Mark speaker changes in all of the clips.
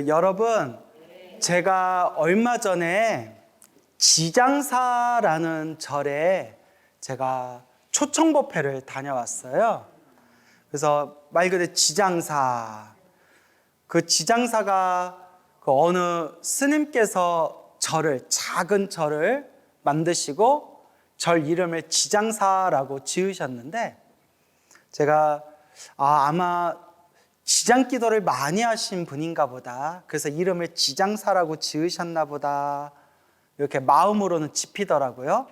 Speaker 1: 여러분, 제가 얼마 전에 지장사라는 절에 제가 초청법회를 다녀왔어요. 그래서 말 그대로 지장사. 그 지장사가 어느 스님께서 작은 절을 만드시고 절 이름을 지장사라고 지으셨는데, 제가 아마 지장기도를 많이 하신 분인가 보다, 그래서 이름을 지장사라고 지으셨나 보다, 이렇게 마음으로는 짚이더라고요.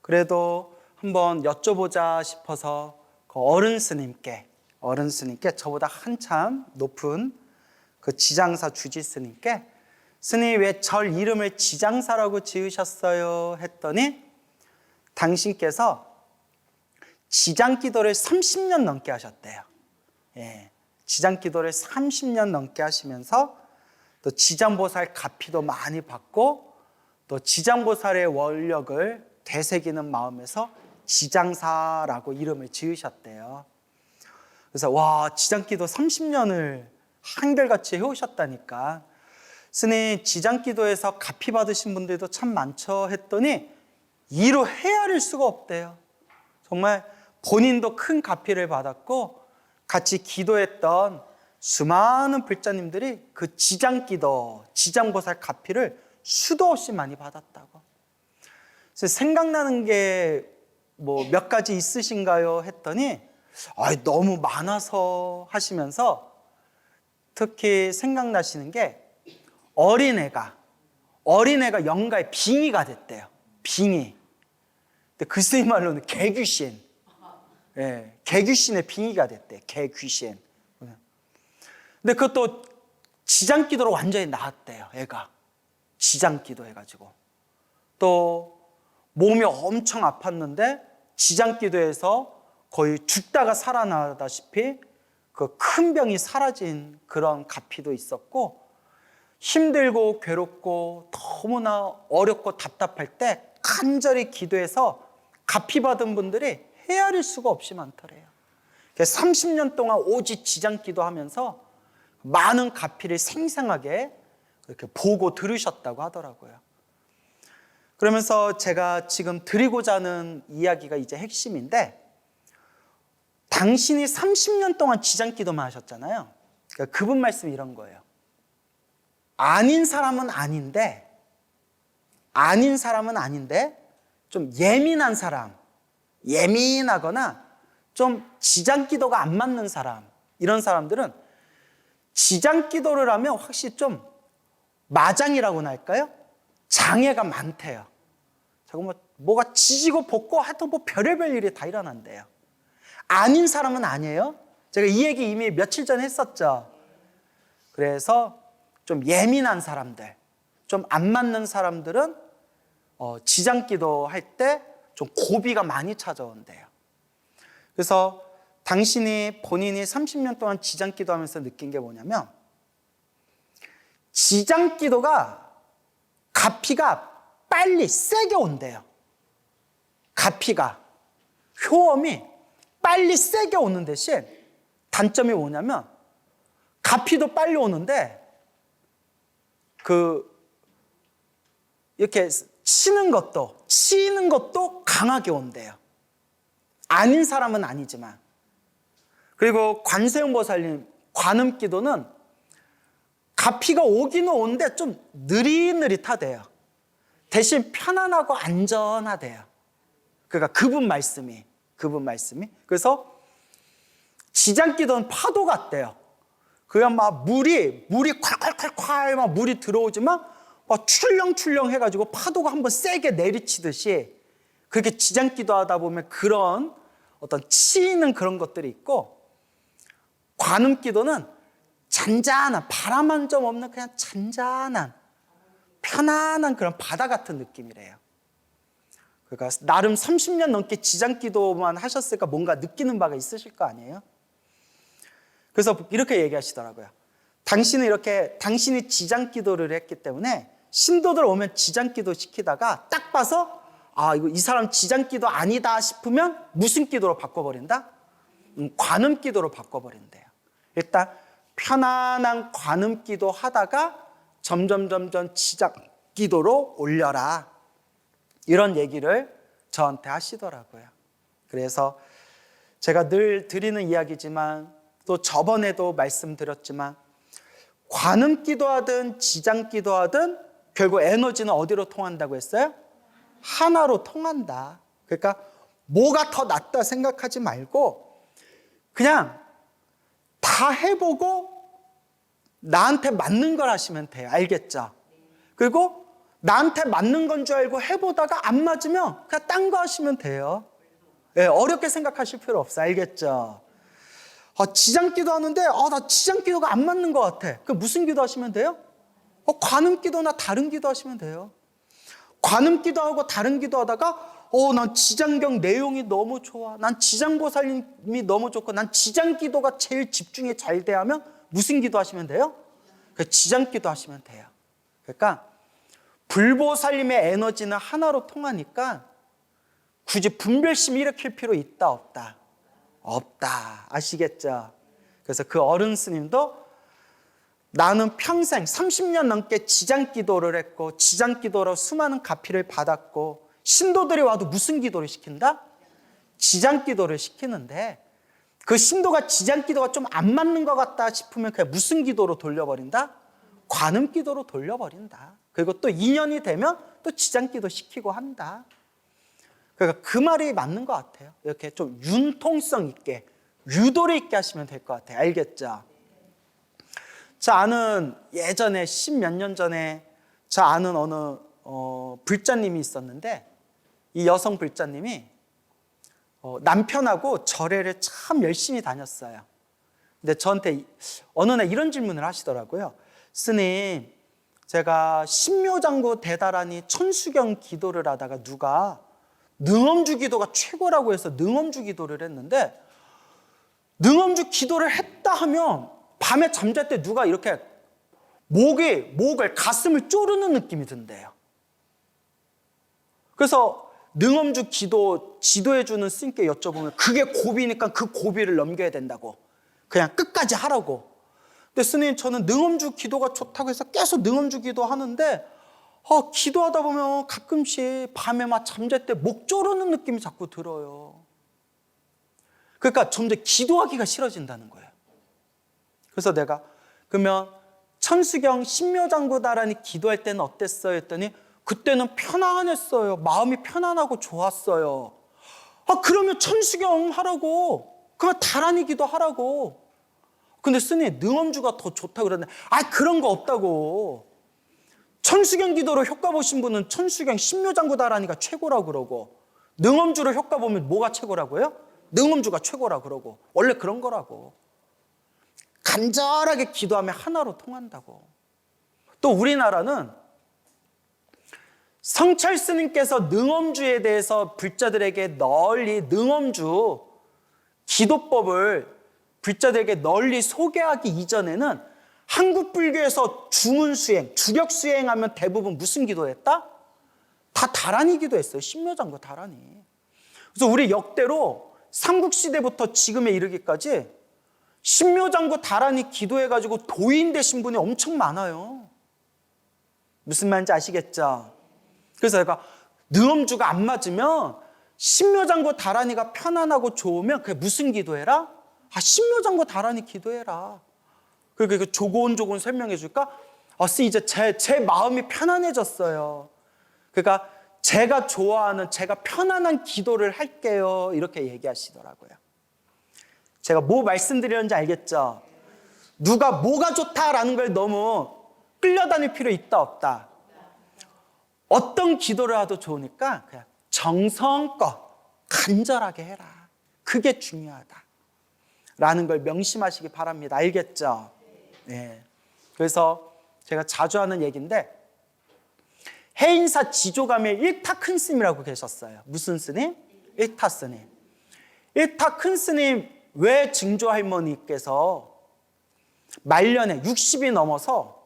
Speaker 1: 그래도 한번 여쭤보자 싶어서 그 어른 스님께 저보다 한참 높은 그 지장사 주지 스님께, 스님 왜 절 이름을 지장사라고 지으셨어요? 했더니 당신께서 지장기도를 30년 넘게 하셨대요. 지장기도를 30년 넘게 하시면서 또 지장보살 가피도 많이 받고, 또 지장보살의 원력을 되새기는 마음에서 지장사라고 이름을 지으셨대요. 그래서 와, 지장기도 30년을 한결같이 해오셨다니까. 스님, 지장기도에서 가피 받으신 분들도 참 많죠 했더니 이루 헤아릴 수가 없대요. 정말 본인도 큰 가피를 받았고 같이 기도했던 수많은 불자님들이 그 지장기도, 지장보살 가피를 수도 없이 많이 받았다고. 그래서 생각나는 게 몇 가지 있으신가요? 했더니 너무 많아서 하시면서 특히 생각나시는 게 어린애가 영가의 빙의가 됐대요. 빙의. 근데 그 스님 말로는 개귀신. 개귀신의 빙의가 됐대. 개귀신. 근데 그것도 지장기도로 완전히 나았대요. 애가 지장기도 해가지고. 또 몸이 엄청 아팠는데 지장기도에서 거의 죽다가 살아나다시피 그 큰 병이 사라진 그런 가피도 있었고, 힘들고 괴롭고 너무나 어렵고 답답할 때 간절히 기도해서 가피 받은 분들이 헤아릴 수가 없이 많더래요. 30년 동안 오직 지장기도 하면서 많은 가피를 생생하게 이렇게 보고 들으셨다고 하더라고요. 그러면서 제가 지금 드리고자 하는 이야기가 이제 핵심인데, 당신이 30년 동안 지장기도만 하셨잖아요. 그러니까 그분 말씀이 이런 거예요. 아닌 사람은 아닌데 좀 예민한 사람, 예민하거나 좀 지장기도가 안 맞는 사람, 이런 사람들은 지장기도를 하면 확실히 좀 마장이라고나 할까요? 장애가 많대요. 뭐가 지지고 볶고 하여튼 별의별 일이 다 일어난대요. 아닌 사람은 아니에요. 제가 이 얘기 이미 며칠 전에 했었죠. 그래서 좀 예민한 사람들, 좀 안 맞는 사람들은 지장기도 할 때 좀 고비가 많이 찾아온대요. 그래서 본인이 30년 동안 지장기도 하면서 느낀 게 뭐냐면, 지장기도가 가피가 빨리 세게 온대요. 가피가, 효험이 빨리 세게 오는 대신 단점이 뭐냐면, 가피도 빨리 오는데 이렇게 치는 것도 강하게 온대요. 아닌 사람은 아니지만. 그리고 관세음보살님 관음기도는 가피가 오기는 오는데 좀 느릿느릿하대요. 대신 편안하고 안전하대요. 그러니까 그분 말씀이. 그래서 지장기도는 파도 같대요. 그냥 막 물이 콸콸콸콸 막 물이 들어오지만 막 출렁출렁 해가지고 파도가 한번 세게 내리치듯이, 그렇게 지장기도 하다 보면 그런 어떤 치이는 그런 것들이 있고, 관음기도는 잔잔한, 바람 한 점 없는 그냥 잔잔한 편안한 그런 바다 같은 느낌이래요. 그러니까 나름 30년 넘게 지장기도만 하셨으니까 뭔가 느끼는 바가 있으실 거 아니에요? 그래서 이렇게 얘기하시더라고요. 당신이 지장기도를 했기 때문에 신도들 오면 지장기도 시키다가 딱 봐서 이 사람 지장기도 아니다 싶으면 무슨 기도로 바꿔버린다? 관음기도로 바꿔버린대요. 일단 편안한 관음기도 하다가 점점 지작기도로 올려라. 이런 얘기를 저한테 하시더라고요. 그래서 제가 늘 드리는 이야기지만 또 저번에도 말씀드렸지만 관음기도 하든 지장기도 하든 결국 에너지는 어디로 통한다고 했어요? 하나로 통한다. 그러니까 뭐가 더 낫다 생각하지 말고 그냥 다 해보고 나한테 맞는 걸 하시면 돼요. 알겠죠? 그리고 나한테 맞는 건 줄 알고 해보다가 안 맞으면 그냥 딴 거 하시면 돼요. 네, 어렵게 생각하실 필요 없어요. 알겠죠? 지장기도 하는데 나 지장기도가 안 맞는 것 같아. 그럼 무슨 기도 하시면 돼요? 관음기도나 다른 기도 하시면 돼요. 관음기도하고 다른 기도하다가 난 지장경 내용이 너무 좋아. 난 지장보살님이 너무 좋고 난 지장기도가 제일 집중이 잘 돼 하면 무슨 기도 하시면 돼요? 지장기도 하시면 돼요. 그러니까 불보살님의 에너지는 하나로 통하니까 굳이 분별심 일으킬 필요 있다 없다? 없다. 아시겠죠? 그래서 그 어른 스님도 나는 평생 30년 넘게 지장기도를 했고 지장기도로 수많은 가피를 받았고 신도들이 와도 무슨 기도를 시킨다? 지장기도를 시키는데 그 신도가 지장기도가 좀 안 맞는 것 같다 싶으면 그냥 무슨 기도로 돌려버린다? 관음기도로 돌려버린다. 그리고 또 인연이 되면 또 지장기도 시키고 한다. 그러니까 그 말이 맞는 것 같아요. 이렇게 좀 융통성 있게 유도리 있게 하시면 될 것 같아요. 알겠죠? 저 아는 예전에 10몇 년 전에 저 아는 어느 불자님이 있었는데 이 여성 불자님이 남편하고 절에를 참 열심히 다녔어요. 근데 저한테 어느 날 이런 질문을 하시더라고요. 스님, 제가 신묘장구 대다라니 천수경 기도를 하다가 누가 능엄주 기도가 최고라고 해서 능엄주 기도를 했는데 능엄주 기도를 했다 하면 밤에 잠잘 때 누가 이렇게 목을 가슴을 쪼르는 느낌이 든대요. 그래서 능엄주 기도 지도해주는 스님께 여쭤보면 그게 고비니까 그 고비를 넘겨야 된다고 그냥 끝까지 하라고. 근데 스님 저는 능엄주 기도가 좋다고 해서 계속 능엄주 기도 하는데 기도하다 보면 가끔씩 밤에 막 잠잘 때 목 조르는 느낌이 자꾸 들어요. 그러니까 점점 기도하기가 싫어진다는 거예요. 그래서 내가 그러면 천수경 신묘장구다라니 기도할 때는 어땠어요? 했더니 그때는 편안했어요. 마음이 편안하고 좋았어요. 그러면 천수경 하라고. 그러면 다라니 기도 하라고. 근데 스님 능엄주가 더 좋다고 그러는데 그런 거 없다고. 천수경 기도로 효과 보신 분은 천수경 신묘장구다라니가 최고라고 그러고 능엄주로 효과 보면 뭐가 최고라고요? 능엄주가 최고라고 그러고 원래 그런 거라고. 간절하게 기도하면 하나로 통한다고. 또 우리나라는 성철 스님께서 능엄주에 대해서 불자들에게 널리 능엄주 기도법을 불자들에게 널리 소개하기 이전에는 한국 불교에서 중은 수행, 주력 수행하면 대부분 무슨 기도했다? 다 다라니 기도했어요. 신묘장구 다라니. 그래서 우리 역대로 삼국시대부터 지금에 이르기까지 신묘장구 다라니 기도해가지고 도인 되신 분이 엄청 많아요. 무슨 말인지 아시겠죠? 그래서 내가 능엄주가 안 맞으면 신묘장구 다라니가 편안하고 좋으면 그게 무슨 기도해라? 신묘장구 다라니 기도해라. 그리고 조곤조곤 설명해 줄까? 이제 제 마음이 편안해졌어요. 그러니까 제가 좋아하는 제가 편안한 기도를 할게요. 이렇게 얘기하시더라고요. 제가 뭐 말씀드렸는지 알겠죠? 누가 뭐가 좋다라는 걸 너무 끌려다닐 필요 있다 없다. 어떤 기도를 하도 좋으니까 그냥 정성껏 간절하게 해라. 그게 중요하다. 라는 걸 명심하시기 바랍니다. 알겠죠? 네. 그래서 제가 자주 하는 얘기인데 해인사 지조감의 일타 큰 스님이라고 계셨어요. 무슨 스님? 일타 스님. 일타 큰 스님 외 증조 할머니께서 말년에 60이 넘어서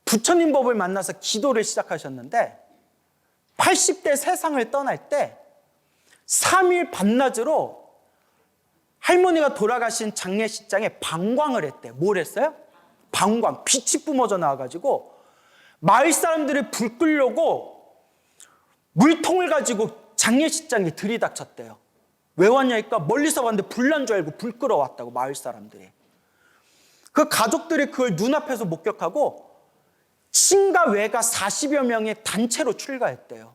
Speaker 1: 부처님 법을 만나서 기도를 시작하셨는데 80대 세상을 떠날 때 3일 밤낮으로 할머니가 돌아가신 장례식장에 방광을 했대. 뭘 했어요? 방광, 빛이 뿜어져 나와가지고 마을 사람들이 불 끄려고 물통을 가지고 장례식장에 들이닥쳤대요. 왜 왔냐니까 멀리서 봤는데 불난 줄 알고 불 끄러 왔다고, 마을 사람들이. 그 가족들이 그걸 눈앞에서 목격하고 친가 외가 40여 명의 단체로 출가했대요.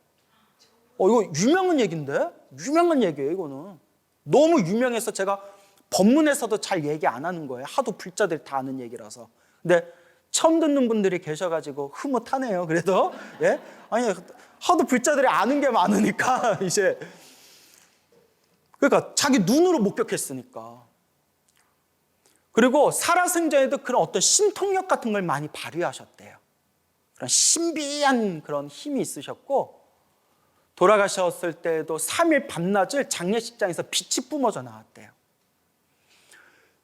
Speaker 1: 이거 유명한 얘기인데? 유명한 얘기예요, 이거는. 너무 유명해서 제가 법문에서도 잘 얘기 안 하는 거예요. 하도 불자들이 다 아는 얘기라서. 근데 처음 듣는 분들이 계셔가지고 흐뭇하네요, 그래도. 예? 아니, 하도 불자들이 아는 게 많으니까, 이제. 그러니까 자기 눈으로 목격했으니까. 그리고 살아생전에도 그런 어떤 신통력 같은 걸 많이 발휘하셨대요. 그런 신비한 그런 힘이 있으셨고, 돌아가셨을 때도 3일 밤낮을 장례식장에서 빛이 뿜어져 나왔대요.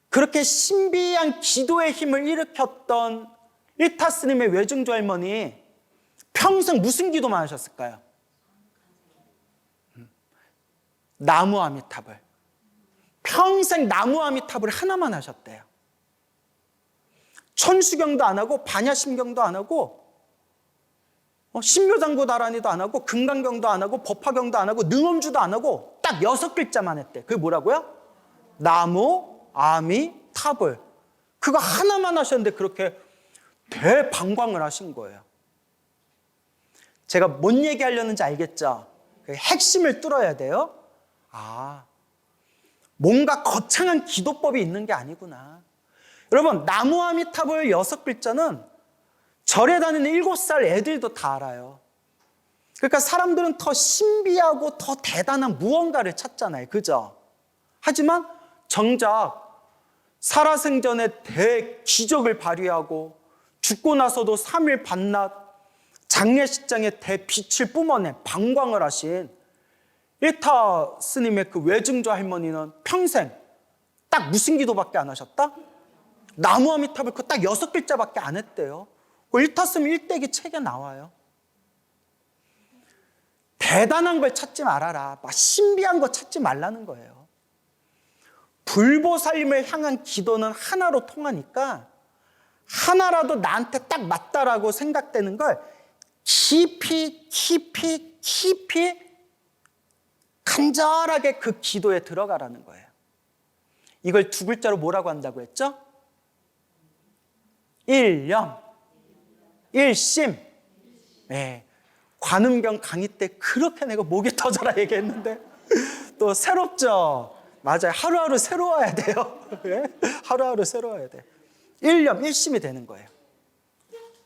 Speaker 1: 그렇게 신비한 기도의 힘을 일으켰던 일타 스님의 외증조 할머니, 평생 무슨 기도만 하셨을까요? 나무 아미타불. 평생 나무 아미타불 하나만 하셨대요. 천수경도 안 하고 반야심경도 안 하고 신묘장구 다라니도 안 하고 금강경도 안 하고 법화경도 안 하고 능엄주도 안 하고 딱 6글자만 했대. 그게 뭐라고요? 나무 아미타불. 그거 하나만 하셨는데 그렇게 대방광을 하신 거예요. 제가 뭔 얘기하려는지 알겠죠? 핵심을 뚫어야 돼요. 뭔가 거창한 기도법이 있는 게 아니구나. 여러분, 나무 아미타불 6글자는 절에 다니는 7살 애들도 다 알아요. 그러니까 사람들은 더 신비하고 더 대단한 무언가를 찾잖아요. 그죠? 하지만 정작 살아생전에 대기적을 발휘하고 죽고 나서도 3일 밤낮 장례식장에 대빛을 뿜어낸 방광을 하신 일타 스님의 그 외증조 할머니는 평생 딱 무슨 기도밖에 안 하셨다? 나무 아미타불 그 딱 6글자밖에 안 했대요. 일타 스님 일대기 책에 나와요. 대단한 걸 찾지 말아라. 막 신비한 거 찾지 말라는 거예요. 불보살님을 향한 기도는 하나로 통하니까 하나라도 나한테 딱 맞다라고 생각되는 걸 깊이 간절하게 그 기도에 들어가라는 거예요. 이걸 2글자로 뭐라고 한다고 했죠? 일념, 일심. 네. 관음경 강의 때 그렇게 내가 목이 터져라 얘기했는데 또 새롭죠? 맞아요. 하루하루 새로워야 돼요. 네? 하루하루 새로워야 돼. 일념, 일심이 되는 거예요.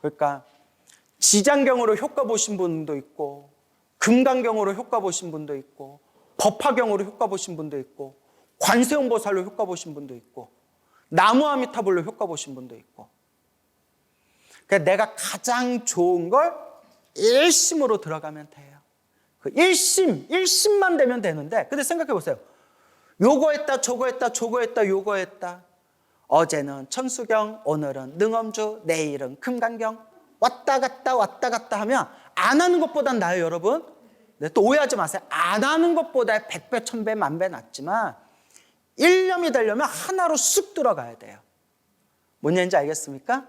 Speaker 1: 그러니까 지장경으로 효과 보신 분도 있고 금강경으로 효과 보신 분도 있고 법화경으로 효과 보신 분도 있고 관세음보살로 효과 보신 분도 있고 나무 아미타불로 효과 보신 분도 있고. 그러니까 내가 가장 좋은 걸 일심으로 들어가면 돼요. 그 일심만 되면 되는데, 근데 생각해 보세요. 요거 했다, 저거 했다, 저거 했다, 요거 했다. 어제는 천수경, 오늘은 능엄주, 내일은 금강경. 왔다 갔다 하면 안 하는 것보단 나아요, 여러분. 네, 또 오해하지 마세요. 안 하는 것보다 100배, 1000배, 만배 낫지만 일념이 되려면 하나로 쑥 들어가야 돼요. 뭔 얘기인지 알겠습니까?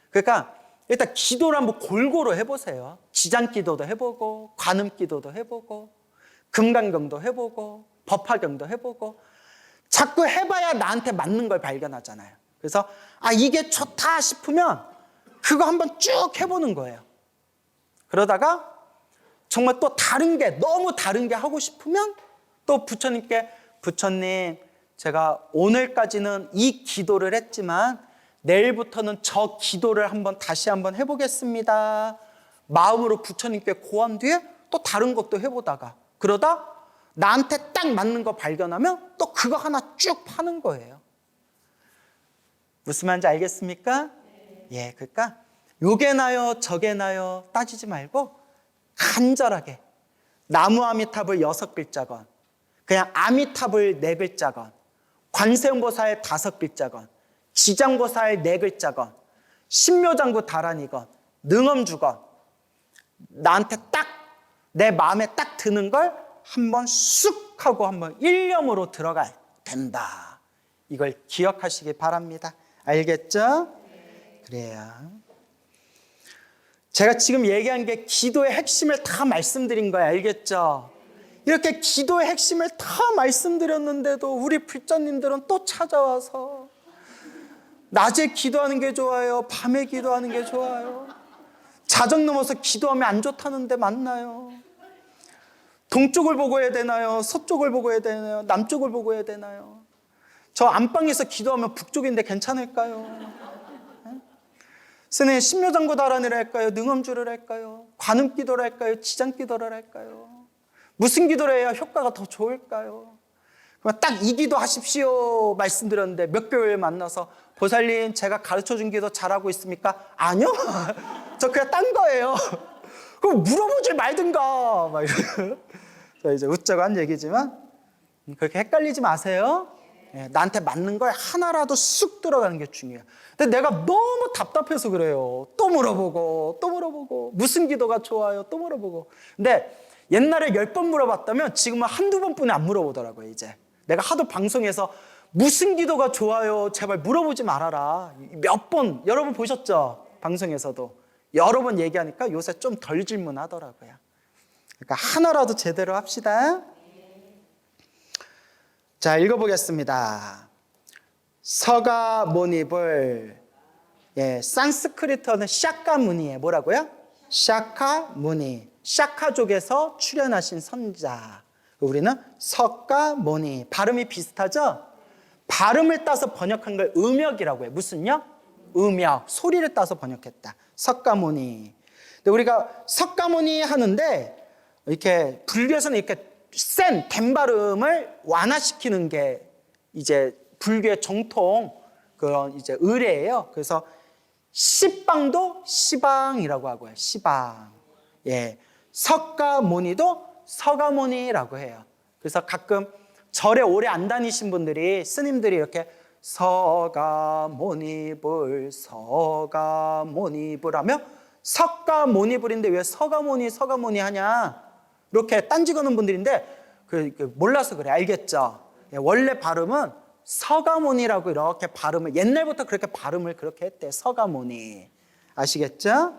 Speaker 1: 그러니까 일단 기도를 한번 골고루 해보세요. 지장기도도 해보고 관음기도도 해보고 금강경도 해보고 법화경도 해보고 자꾸 해봐야 나한테 맞는 걸 발견하잖아요. 그래서 이게 좋다 싶으면 그거 한번 쭉 해보는 거예요. 그러다가 정말 또 다른 게, 너무 다른 게 하고 싶으면 또 부처님께, 부처님, 제가 오늘까지는 이 기도를 했지만 내일부터는 저 기도를 다시 한번 해보겠습니다. 마음으로 부처님께 고한 뒤에 또 다른 것도 해보다가, 그러다 나한테 딱 맞는 거 발견하면 또 그거 하나 쭉 파는 거예요. 무슨 말인지 알겠습니까? 예, 그러니까 요게 나요, 저게 나요 따지지 말고 간절하게 나무 아미타불 6글자건 그냥 아미타불 4글자건 관세음보살 5글자건 지장보살 4글자건 신묘장구 다란이건 능엄주건 나한테 딱 내 마음에 딱 드는 걸 한번 쑥 하고 한번 일념으로 들어가 된다. 이걸 기억하시기 바랍니다. 알겠죠? 그래요. 제가 지금 얘기한 게 기도의 핵심을 다 말씀드린 거예요. 알겠죠? 이렇게 기도의 핵심을 다 말씀드렸는데도 우리 불자님들은 또 찾아와서 낮에 기도하는 게 좋아요? 밤에 기도하는 게 좋아요? 자정 넘어서 기도하면 안 좋다는데 맞나요? 동쪽을 보고 해야 되나요? 서쪽을 보고 해야 되나요? 남쪽을 보고 해야 되나요? 저 안방에서 기도하면 북쪽인데 괜찮을까요? 스님, 신묘장구 달아내를 할까요? 능엄주를 할까요? 관음기도를 할까요? 지장기도를 할까요? 무슨 기도를 해야 효과가 더 좋을까요? 딱 이 기도 하십시오 말씀드렸는데 몇 개월 만나서 보살님, 제가 가르쳐준 기도 잘하고 있습니까? 아니요. 저 그냥 딴 거예요. 그럼 물어보지 말든가. 막 저 이제 웃자고 한 얘기지만 그렇게 헷갈리지 마세요. 나한테 맞는 걸 하나라도 쑥 들어가는 게 중요해요. 근데 내가 너무 답답해서 그래요. 또 물어보고 무슨 기도가 좋아요? 또 물어보고. 근데 옛날에 10번 물어봤다면 지금은 한두 번뿐이 안 물어보더라고요. 이제 내가 하도 방송에서 무슨 기도가 좋아요? 제발 물어보지 말아라. 몇 번, 여러분 보셨죠? 방송에서도 여러 번 얘기하니까 요새 좀 덜 질문하더라고요. 그러니까 하나라도 제대로 합시다. 자, 읽어보겠습니다. 서가모니불, 산스크리트어는 샤카무니에 뭐라고요? 샤카무니, 샤카족에서 출현하신 선자. 우리는 석가모니, 발음이 비슷하죠? 발음을 따서 번역한 걸 음역이라고 해요. 무슨요? 음역, 소리를 따서 번역했다. 석가모니. 근데 우리가 석가모니 하는데 이렇게 불교에서는 이렇게 센 발음을 완화시키는 게 이제 불교의 정통 그런 이제 의례예요. 그래서 시방도 시방이라고 하고요. 시방. 석가모니도 서가모니라고 해요. 그래서 가끔 절에 오래 안 다니신 분들이 스님들이 이렇게 서가모니불 하며 석가모니불인데 왜 서가모니 하냐 이렇게 딴지거는 분들인데 몰라서 그래. 알겠죠? 원래 발음은 서가모니라고 이렇게 발음을 옛날부터 그렇게 발음을 그렇게 했대. 서가모니. 아시겠죠?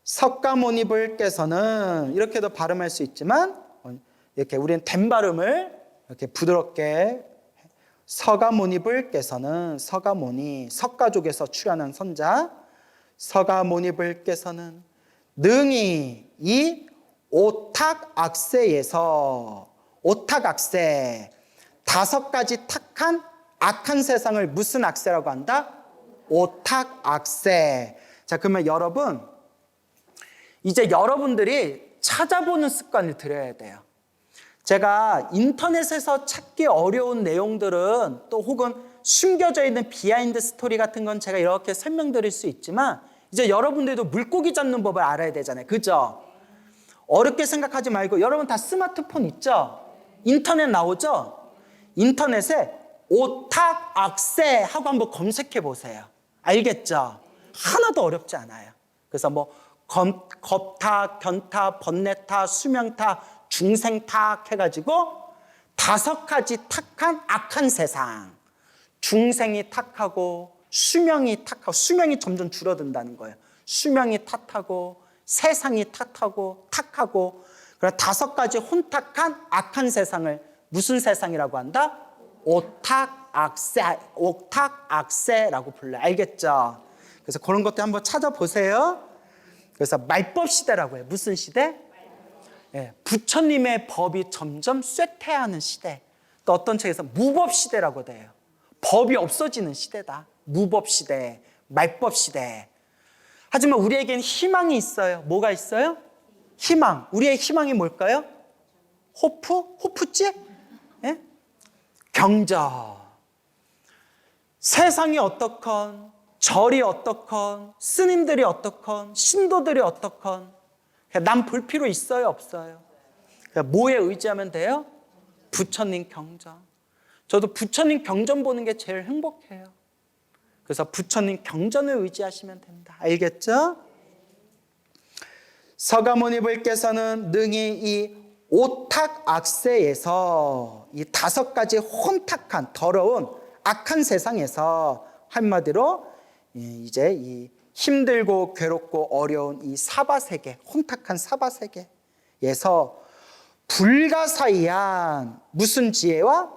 Speaker 1: 석가모니불께서는 이렇게도 발음할 수 있지만 이렇게 우리는 된 발음을 이렇게 부드럽게 서가모니불께서는 서가모니 석가족에서 출현한 선자 서가모니불께서는 능히 이 오탁악세에서 오탁악세 5가지 탁한 악한 세상을 무슨 악세라고 한다? 오탁악세. 자, 그러면 여러분 이제 여러분들이 찾아보는 습관을 들여야 돼요. 제가 인터넷에서 찾기 어려운 내용들은 또 혹은 숨겨져 있는 비하인드 스토리 같은 건 제가 이렇게 설명드릴 수 있지만 이제 여러분들도 물고기 잡는 법을 알아야 되잖아요. 그죠? 어렵게 생각하지 말고 여러분 다 스마트폰 있죠? 인터넷 나오죠? 인터넷에 오탁악세 하고 한번 검색해 보세요. 알겠죠? 하나도 어렵지 않아요. 그래서 뭐 겁탁, 견탁, 번뇌탁, 수명탁, 중생탁 해가지고 5가지 탁한 악한 세상. 중생이 탁하고 수명이 탁하고 수명이 점점 줄어든다는 거예요. 수명이 탓하고 세상이 탓하고 탁하고 그런 5가지 혼탁한 악한 세상을 무슨 세상이라고 한다? 오탁악세라고 불러요. 알겠죠? 그래서 그런 것도 한번 찾아보세요. 그래서 말법 시대라고 해요. 무슨 시대? 부처님의 법이 점점 쇠퇴하는 시대. 또 어떤 책에서 무법 시대라고 돼요. 법이 없어지는 시대다. 무법 시대, 말법 시대. 하지만 우리에겐 희망이 있어요. 뭐가 있어요? 희망. 우리의 희망이 뭘까요? 호프집? 경저. 세상이 어떻건, 절이 어떻건, 스님들이 어떻건, 신도들이 어떻건 남 볼 필요 있어요? 없어요? 뭐에 의지하면 돼요? 부처님 경전. 저도 부처님 경전 보는 게 제일 행복해요. 그래서 부처님 경전을 의지하시면 됩니다. 알겠죠? 서가모니불께서는 능히 이 오탁악세에서 이 5가지 혼탁한 더러운 악한 세상에서 한마디로 이제 이 힘들고 괴롭고 어려운 이 사바세계, 혼탁한 사바세계에서 불가사의한 무슨 지혜와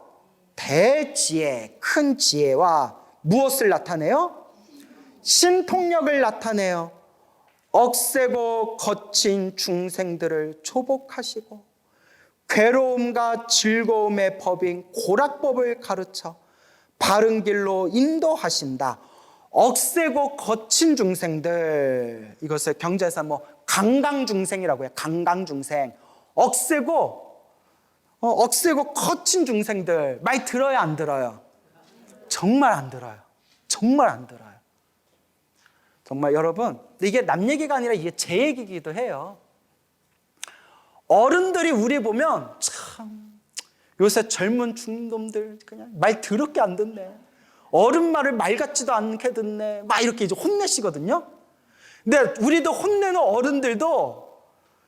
Speaker 1: 대지혜, 큰 지혜와 무엇을 나타내요? 신통력을 나타내요. 억세고 거친 중생들을 조복하시고 괴로움과 즐거움의 법인 고락법을 가르쳐 바른 길로 인도하신다. 억세고 거친 중생들, 이것을 경제에서 뭐 강강중생이라고 해요. 강강중생. 억세고 거친 중생들 많이 들어요, 안 들어요? 정말 안 들어요. 정말 안 들어요. 정말 여러분, 이게 남 얘기가 아니라 이게 제 얘기이기도 해요. 어른들이 우리 보면 참 요새 젊은 중놈들 그냥 말 더럽게 안 듣네. 어른 말을 말 같지도 않게 듣네. 막 이렇게 이제 혼내시거든요. 근데 우리도 혼내는 어른들도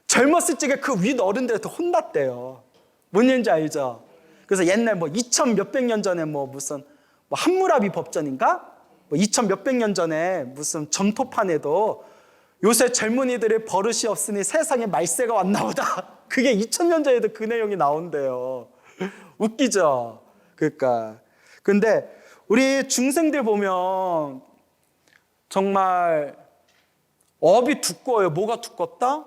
Speaker 1: 젊었을 적에 그 윗 어른들한테 혼났대요. 뭔 얘기인지 알죠? 그래서 옛날 뭐 2000 몇백 년 전에 뭐 무슨 뭐 함무라비 법전인가? 뭐 2000 몇백 년 전에 무슨 점토판에도 요새 젊은이들의 버릇이 없으니 세상에 말세가 왔나 보다. 그게 2000년 전에도 그 내용이 나온대요. 웃기죠? 그러니까. 근데 우리 중생들 보면 정말 업이 두꺼워요. 뭐가 두껍다?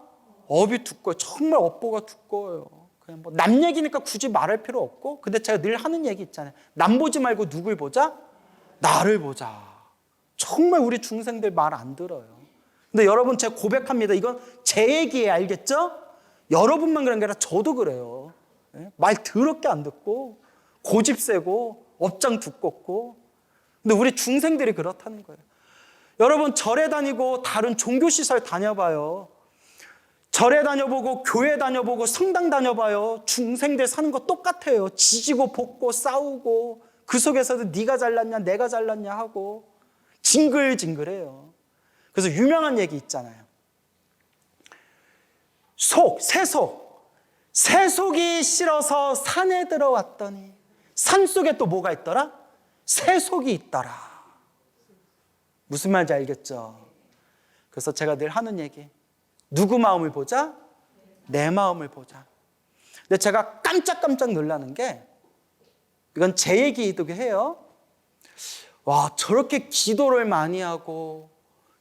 Speaker 1: 업이 두꺼워요. 정말 업보가 두꺼워요. 그냥 뭐 남 얘기니까 굳이 말할 필요 없고. 근데 제가 늘 하는 얘기 있잖아요. 남 보지 말고 누굴 보자? 나를 보자. 정말 우리 중생들 말 안 들어요. 근데 여러분 제가 고백합니다. 이건 제 얘기예요. 알겠죠? 여러분만 그런 게 아니라 저도 그래요. 말 더럽게 안 듣고 고집 세고 업장 두껍고. 근데 우리 중생들이 그렇다는 거예요. 여러분 절에 다니고 다른 종교시설 다녀봐요. 절에 다녀보고 교회 다녀보고 성당 다녀봐요. 중생들 사는 거 똑같아요. 지지고 볶고 싸우고 그 속에서도 네가 잘났냐 내가 잘났냐 하고 징글징글해요. 그래서 유명한 얘기 있잖아요. 새속이 싫어서 산에 들어왔더니 산속에 또 뭐가 있더라? 새속이 있더라. 무슨 말인지 알겠죠? 그래서 제가 늘 하는 얘기, 누구 마음을 보자? 내 마음을 보자. 근데 제가 깜짝깜짝 놀라는 게, 이건 제 얘기이기도 해요. 와, 저렇게 기도를 많이 하고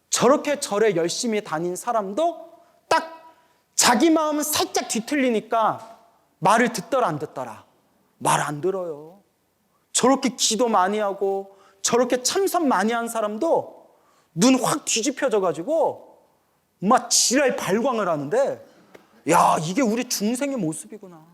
Speaker 1: 저렇게 절에 열심히 다닌 사람도 딱 자기 마음은 살짝 뒤틀리니까 말을 듣더라 안 듣더라? 말 안 들어요. 저렇게 기도 많이 하고 저렇게 참선 많이 한 사람도 눈 확 뒤집혀져 가지고 막 지랄 발광을 하는데, 야, 이게 우리 중생의 모습이구나.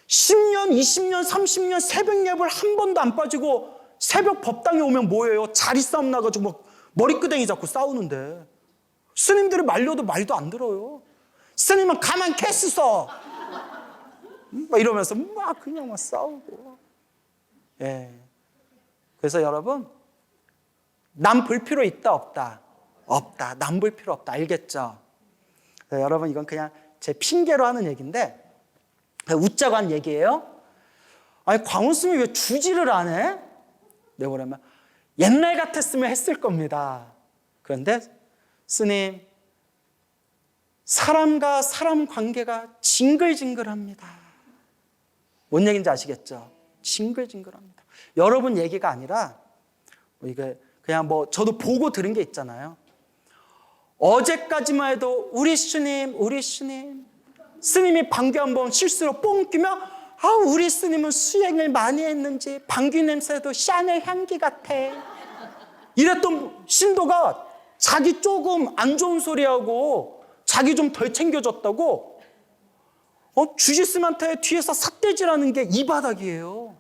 Speaker 1: 10년, 20년, 30년 새벽 예불 한 번도 안 빠지고 새벽 법당에 오면 뭐예요? 자리 싸움 나가지고 막 머리끄댕이 잡고 싸우는데 스님들이 말려도 말도 안 들어요. 스님은 가만 캐스서 막 이러면서 막 그냥 막 싸우고. 예. 그래서 여러분, 남 볼 필요 있다 없다? 없다. 남 볼 필요 없다. 알겠죠? 여러분, 이건 그냥 제 핑계로 하는 얘기인데 웃자고 한 얘기예요. 아니, 광훈 스님이 왜 주지를 안 해? 내가 뭐냐면 옛날 같았으면 했을 겁니다. 그런데 스님, 사람과 사람 관계가 징글징글합니다. 뭔 얘기인지 아시겠죠? 징글징글합니다. 여러분 얘기가 아니라 이게 그냥 뭐 저도 보고 들은 게 있잖아요. 어제까지만 해도 우리 스님 스님이 방귀 한번 실수로 뽕 끼면 우리 스님은 수행을 많이 했는지 방귀 냄새도 샤넬 향기 같아. 이랬던 신도가 자기 조금 안 좋은 소리하고 자기 좀 덜 챙겨줬다고 주지스님한테 뒤에서 삿대질하는 게 이 바닥이에요.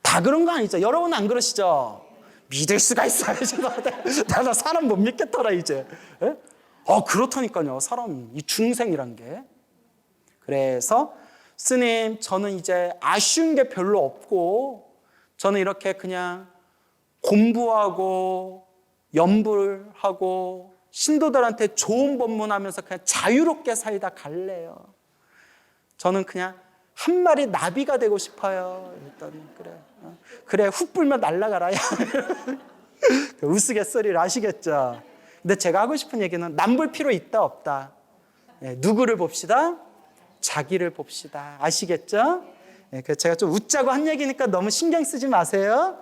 Speaker 1: 다 그런 거 아니죠? 여러분 안 그러시죠? 믿을 수가 있어야지. 나 사람 못 믿겠더라 이제. 그렇다니까요. 사람, 이 중생이란 게. 그래서 스님, 저는 이제 아쉬운 게 별로 없고 저는 이렇게 그냥 공부하고 연불하고 신도들한테 좋은 법문하면서 그냥 자유롭게 살다 갈래요. 저는 그냥 한 마리 나비가 되고 싶어요. 그랬더니 그래 훅 불면 날아가라. 우스갯소리를 아시겠죠? 근데 제가 하고 싶은 얘기는 남볼 필요 있다 없다. 누구를 봅시다? 자기를 봅시다. 아시겠죠? 그래서 제가 좀 웃자고 한 얘기니까 너무 신경 쓰지 마세요.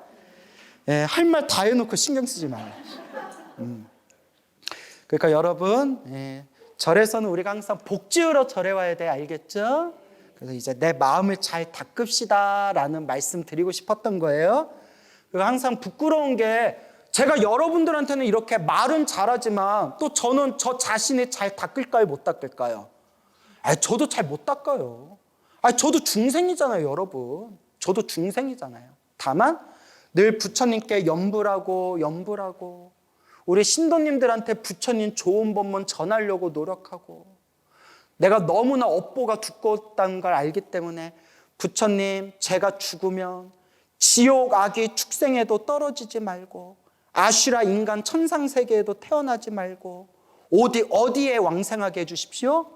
Speaker 1: 할 말 다 해놓고 신경 쓰지 마요. 그러니까 여러분, 절에서는 우리가 항상 복 지으러 절에 와야 돼. 알겠죠? 그래서 이제 내 마음을 잘 닦읍시다라는 말씀 드리고 싶었던 거예요. 그리고 항상 부끄러운 게 제가 여러분들한테는 이렇게 말은 잘하지만 또 저는 저 자신이 잘 닦을까요? 못 닦을까요? 저도 잘 못 닦아요. 저도 중생이잖아요, 여러분. 저도 중생이잖아요. 다만 늘 부처님께 염불하고 우리 신도님들한테 부처님 좋은 법문 전하려고 노력하고 내가 너무나 업보가 두껍다는 걸 알기 때문에 부처님 제가 죽으면 지옥 악이 축생에도 떨어지지 말고 아슈라 인간 천상세계에도 태어나지 말고 어디에 왕생하게 해주십시오?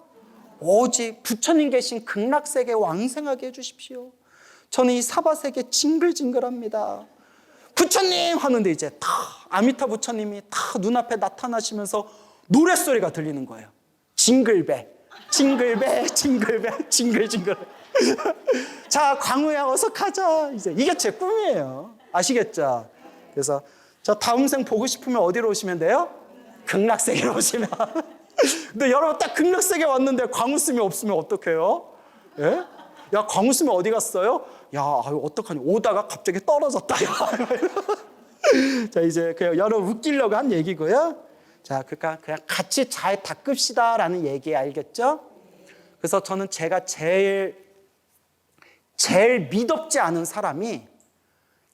Speaker 1: 오직 부처님 계신 극락세계에 왕생하게 해주십시오. 저는 이 사바세계 징글징글합니다. 부처님 하는데 이제 다 아미타 부처님이 다 눈앞에 나타나시면서 노랫소리가 들리는 거예요. 징글배 징글징글. 자, 광우야 어서 가자. 이제 이게 제 꿈이에요. 아시겠죠? 그래서 저 다음 생 보고 싶으면 어디로 오시면 돼요? 극락세계로 오시면. 근데 여러분 딱 극락세계 왔는데 광우스님이 없으면 어떡해요? 예? 야, 광우스님 어디 갔어요? 야, 어떡하니? 오다가 갑자기 떨어졌다. 자, 이제 그냥 여러분 웃기려고 한 얘기고요. 자, 그러니까 그냥 같이 잘 닦읍시다라는 얘기 알겠죠? 그래서 저는 제가 제일 미덥지 않은 사람이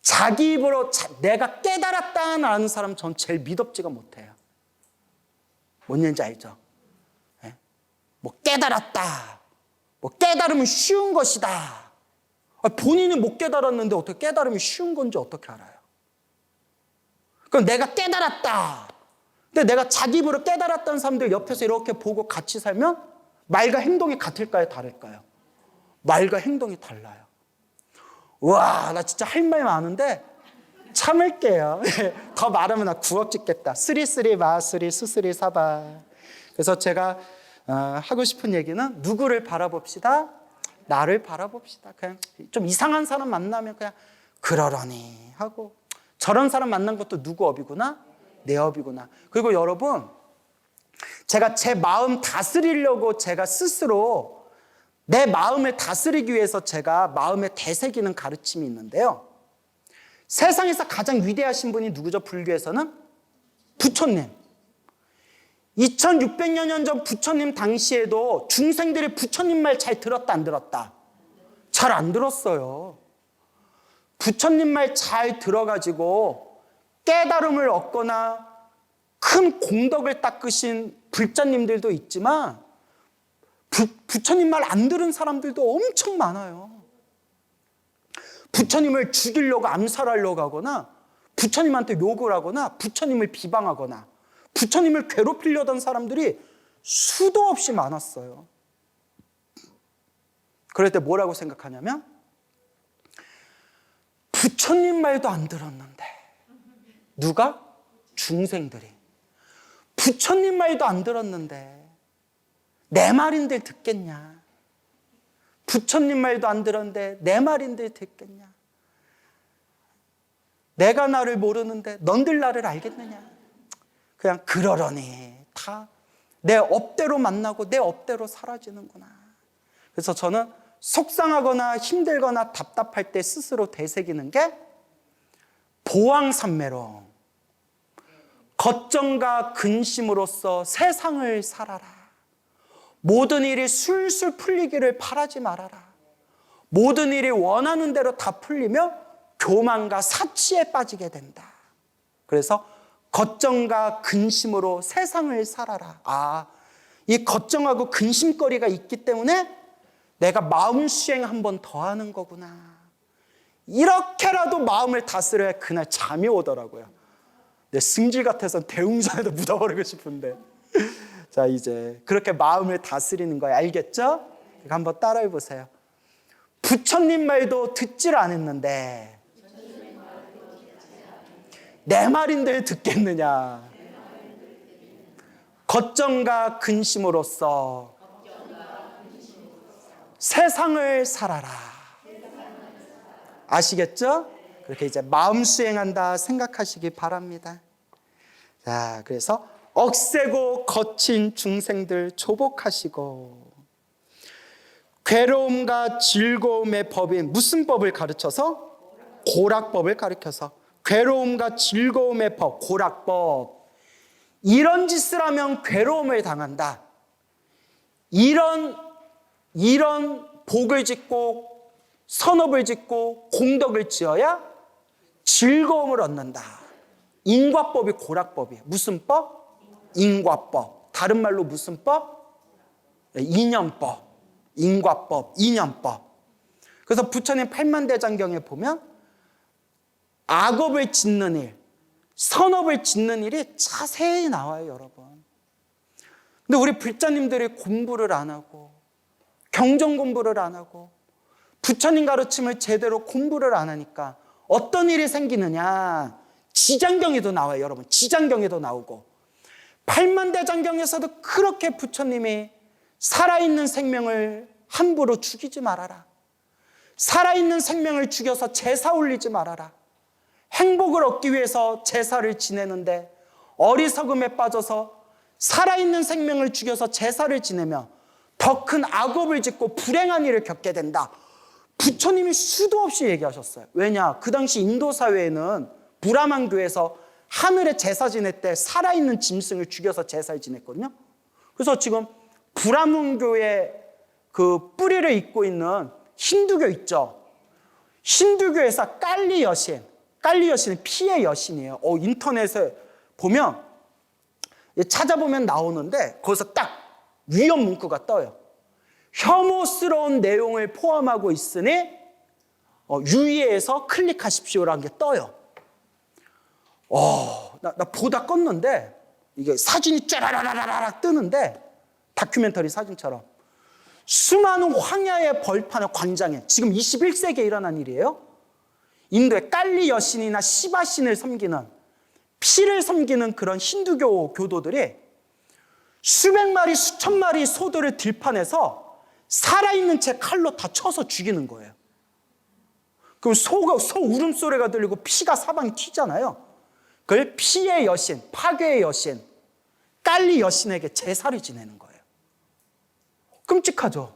Speaker 1: 자기 입으로 내가 깨달았다는 사람 전 제일 미덥지가 못해요. 뭔 얘기인지 알죠? 네? 뭐 깨달았다. 뭐 깨달으면 쉬운 것이다. 본인이 못 깨달았는데 어떻게 깨달으면 쉬운 건지 어떻게 알아요? 그럼 내가 깨달았다. 근데 내가 자기 입으로 깨달았다는 사람들 옆에서 이렇게 보고 같이 살면 말과 행동이 같을까요? 다를까요? 말과 행동이 달라요. 우와, 나 진짜 할 말 많은데 참을게요. 더 말하면 나 구억 짓겠다. 쓰리쓰리 마쓰리 수쓰리 사바. 그래서 제가 하고 싶은 얘기는 누구를 바라봅시다. 나를 바라봅시다. 그냥 좀 이상한 사람 만나면 그냥 그러려니 하고 저런 사람 만난 것도 누구 업이구나? 내 업이구나. 그리고 여러분 제가 제 마음 다스리려고 제가 스스로 내 마음을 다스리기 위해서 제가 마음에 되새기는 가르침이 있는데요. 세상에서 가장 위대하신 분이 누구죠? 불교에서는? 부처님. 2600여 년 전 부처님 당시에도 중생들이 부처님 말 잘 들었다 안 들었다? 잘 안 들었어요. 부처님 말 잘 들어가지고 깨달음을 얻거나 큰 공덕을 닦으신 불자님들도 있지만 부처님 말 안 들은 사람들도 엄청 많아요. 부처님을 죽이려고 암살하려고 하거나 부처님한테 욕을 하거나 부처님을 비방하거나 부처님을 괴롭히려던 사람들이 수도 없이 많았어요. 그럴 때 뭐라고 생각하냐면 부처님 말도 안 들었는데 누가? 중생들이 부처님 말도 안 들었는데 내 말인들 듣겠냐? 부처님 말도 안 들었는데 내 말인들 듣겠냐? 내가 나를 모르는데 넌들 나를 알겠느냐? 그냥 그러려니 다 내 업대로 만나고 내 업대로 사라지는구나. 그래서 저는 속상하거나 힘들거나 답답할 때 스스로 되새기는 게 보왕산매로 걱정과 근심으로써 세상을 살아라. 모든 일이 술술 풀리기를 바라지 말아라. 모든 일이 원하는 대로 다 풀리며 교만과 사치에 빠지게 된다. 그래서 걱정과 근심으로 세상을 살아라. 이 걱정하고 근심거리가 있기 때문에 내가 마음 수행 한 번 더 하는 거구나. 이렇게라도 마음을 다스려야 그날 잠이 오더라고요. 내 승질 같아서 대웅전에도 묻어버리고 싶은데. 자, 이제 그렇게 마음을 다스리는 거예요. 알겠죠? 이거 한번 따라해 보세요. 부처님 말도 듣질 않았는데 내 말인들 듣겠느냐. 걱정과 근심으로써 세상을 살아라. 아시겠죠? 그렇게 이제 마음 수행한다 생각하시기 바랍니다. 자, 그래서 억세고 거친 중생들 조복하시고, 괴로움과 즐거움의 법인 무슨 법을 가르쳐서? 고락법을 가르쳐서 괴로움과 즐거움의 법, 고락법. 이런 짓을 하면 괴로움을 당한다. 이런 복을 짓고 선업을 짓고 공덕을 지어야 즐거움을 얻는다. 인과법이 고락법이에요. 무슨 법? 인과법. 다른 말로 무슨 법? 인연법. 인과법, 인연법. 그래서 부처님 팔만대장경에 보면 악업을 짓는 일, 선업을 짓는 일이 자세히 나와요, 여러분. 근데 우리 불자님들이 공부를 안 하고, 경전 공부를 안 하고, 부처님 가르침을 제대로 공부를 안 하니까 어떤 일이 생기느냐? 지장경에도 나와요, 여러분. 지장경에도 나오고. 팔만대장경에서도 그렇게 부처님이 살아있는 생명을 함부로 죽이지 말아라. 살아있는 생명을 죽여서 제사 올리지 말아라. 행복을 얻기 위해서 제사를 지내는데 어리석음에 빠져서 살아있는 생명을 죽여서 제사를 지내며 더 큰 악업을 짓고 불행한 일을 겪게 된다. 부처님이 수도 없이 얘기하셨어요. 왜냐? 그 당시 인도 사회에는 브라만 교에서 하늘에 제사 지낼 때 살아있는 짐승을 죽여서 제사를 지냈거든요. 그래서 지금 브라문교의 그 뿌리를 잇고 있는 힌두교 있죠. 힌두교에서 깔리 여신은 피의 여신이에요. 인터넷에 보면 찾아보면 나오는데 거기서 딱 위험 문구가 떠요. 혐오스러운 내용을 포함하고 있으니 유의해서 클릭하십시오라는 게 떠요. 나 보다 껐는데 이게 사진이 쫘라라라락 뜨는데 다큐멘터리 사진처럼 수많은 황야의 벌판의 광장에 지금 21세기에 일어난 일이에요. 인도의 깔리 여신이나 시바신을 섬기는 피를 섬기는 그런 힌두교 교도들이 수백 마리 수천 마리 소들을 들판에서 살아있는 채 칼로 다 쳐서 죽이는 거예요. 그럼 소 울음소리가 들리고 피가 사방에 튀잖아요. 그걸 피의 여신, 파괴의 여신, 깔리 여신에게 제사를 지내는 거예요. 끔찍하죠.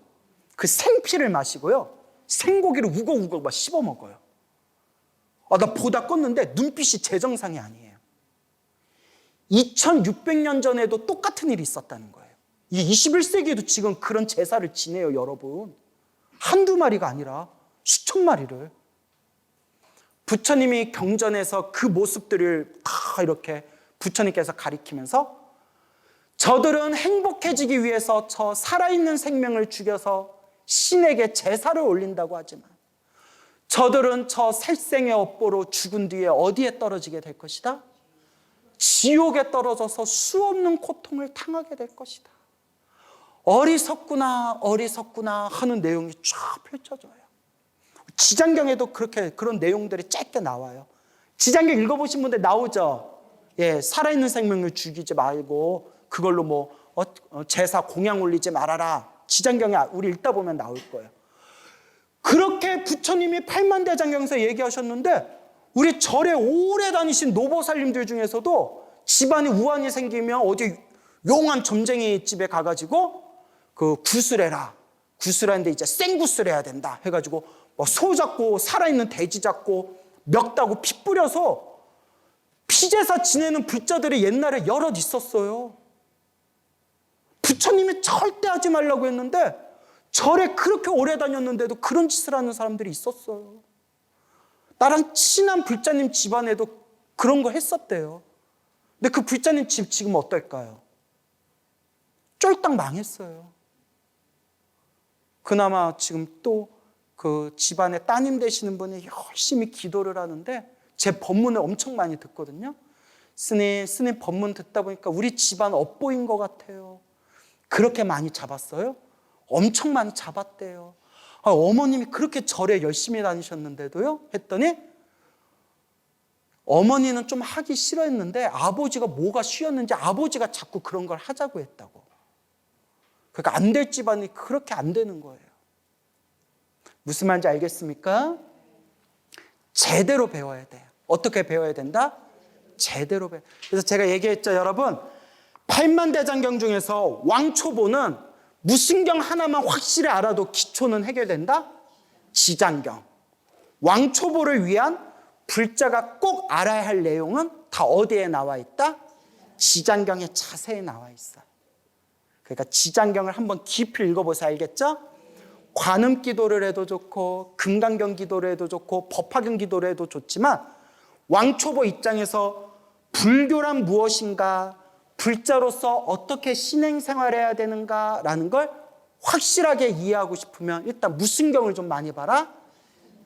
Speaker 1: 그 생피를 마시고요, 생고기를 우걱우걱 막 씹어 먹어요. 나 보다 껐는데 눈빛이 제 정상이 아니에요. 2600년 전에도 똑같은 일이 있었다는 거예요. 이 21세기에도 지금 그런 제사를 지내요, 여러분. 한두 마리가 아니라 수천 마리를. 부처님이 경전에서 그 모습들을 다 이렇게 부처님께서 가리키면서 저들은 행복해지기 위해서 저 살아있는 생명을 죽여서 신에게 제사를 올린다고 하지만 저들은 저 살생의 업보로 죽은 뒤에 어디에 떨어지게 될 것이다? 지옥에 떨어져서 수없는 고통을 당하게 될 것이다. 어리석구나 하는 내용이 쫙 펼쳐져요. 지장경에도 그런 내용들이 짧게 나와요. 지장경 읽어보신 분들 나오죠? 살아있는 생명을 죽이지 말고 그걸로 제사 공양 올리지 말아라. 지장경에 우리 읽다 보면 나올 거예요. 그렇게 부처님이 팔만대장경에서 얘기하셨는데 우리 절에 오래 다니신 노보살님들 중에서도 집안에 우환이 생기면 어디 용한 점쟁이 집에 가가지고 그 구슬해라. 구슬하는데 이제 생구슬해야 된다 해가지고 소 잡고 살아있는 돼지 잡고 멱 따고 피 뿌려서 피제사 지내는 불자들이 옛날에 여럿 있었어요. 부처님이 절대 하지 말라고 했는데 절에 그렇게 오래 다녔는데도 그런 짓을 하는 사람들이 있었어요. 나랑 친한 불자님 집안에도 그런 거 했었대요. 근데 그 불자님 집 지금 어떨까요? 쫄딱 망했어요. 그나마 지금 또 그 집안에 따님 되시는 분이 열심히 기도를 하는데 제 법문을 엄청 많이 듣거든요. 스님 법문 듣다 보니까 우리 집안 업보인 것 같아요. 그렇게 많이 잡았어요? 엄청 많이 잡았대요. 어머님이 그렇게 절에 열심히 다니셨는데도요? 했더니 어머니는 좀 하기 싫어했는데 아버지가 뭐가 쉬었는지 아버지가 자꾸 그런 걸 하자고 했다고. 그러니까 안 될 집안이 그렇게 안 되는 거예요. 무슨 말인지 알겠습니까? 제대로 배워야 돼요. 어떻게 배워야 된다? 제대로 배워. 그래서 제가 얘기했죠, 여러분. 8만대장경 중에서 왕초보는 무슨경 하나만 확실히 알아도 기초는 해결된다? 지장경. 왕초보를 위한 불자가 꼭 알아야 할 내용은 다 어디에 나와 있다? 지장경에 자세히 나와 있어요. 그러니까 지장경을 한번 깊이 읽어보세요. 알겠죠? 관음 기도를 해도 좋고 금강경 기도를 해도 좋고 법화경 기도를 해도 좋지만 왕초보 입장에서 불교란 무엇인가, 불자로서 어떻게 신행생활해야 되는가라는 걸 확실하게 이해하고 싶으면 일단 무슨 경을 좀 많이 봐라?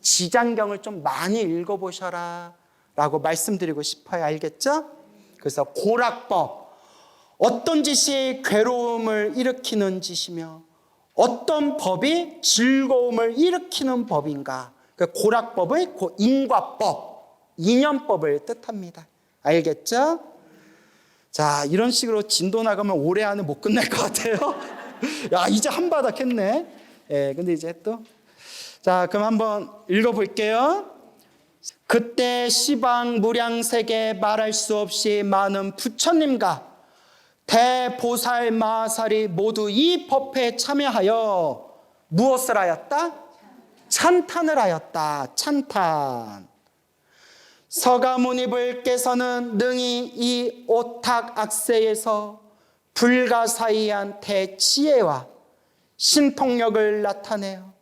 Speaker 1: 지장경을 좀 많이 읽어보셔라 라고 말씀드리고 싶어요. 알겠죠? 그래서 고락법, 어떤 짓이 괴로움을 일으키는 짓이며 어떤 법이 즐거움을 일으키는 법인가. 고락법의 인과법, 인연법을 뜻합니다. 알겠죠? 자, 이런 식으로 진도 나가면 올해 안에 못 끝날 것 같아요. 야, 이제 한 바닥 했네. 예, 근데 이제 또. 자, 그럼 한번 읽어볼게요. 그때 시방 무량세계 말할 수 없이 많은 부처님과 대보살 마하살이 모두 이 법회에 참여하여 무엇을 하였다? 찬탄을 하였다. 찬탄. 서가모니불께서는 능히 이 오탁악세에서 불가사의한 대지혜와 신통력을 나타내어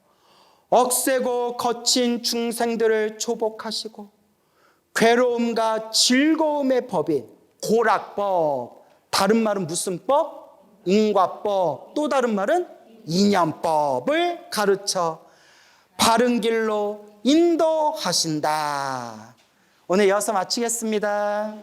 Speaker 1: 억세고 거친 중생들을 조복하시고 괴로움과 즐거움의 법인 고락법, 다른 말은 무슨 법? 인과법, 또 다른 말은 인연법을 가르쳐 바른 길로 인도하신다. 오늘 여기서 마치겠습니다.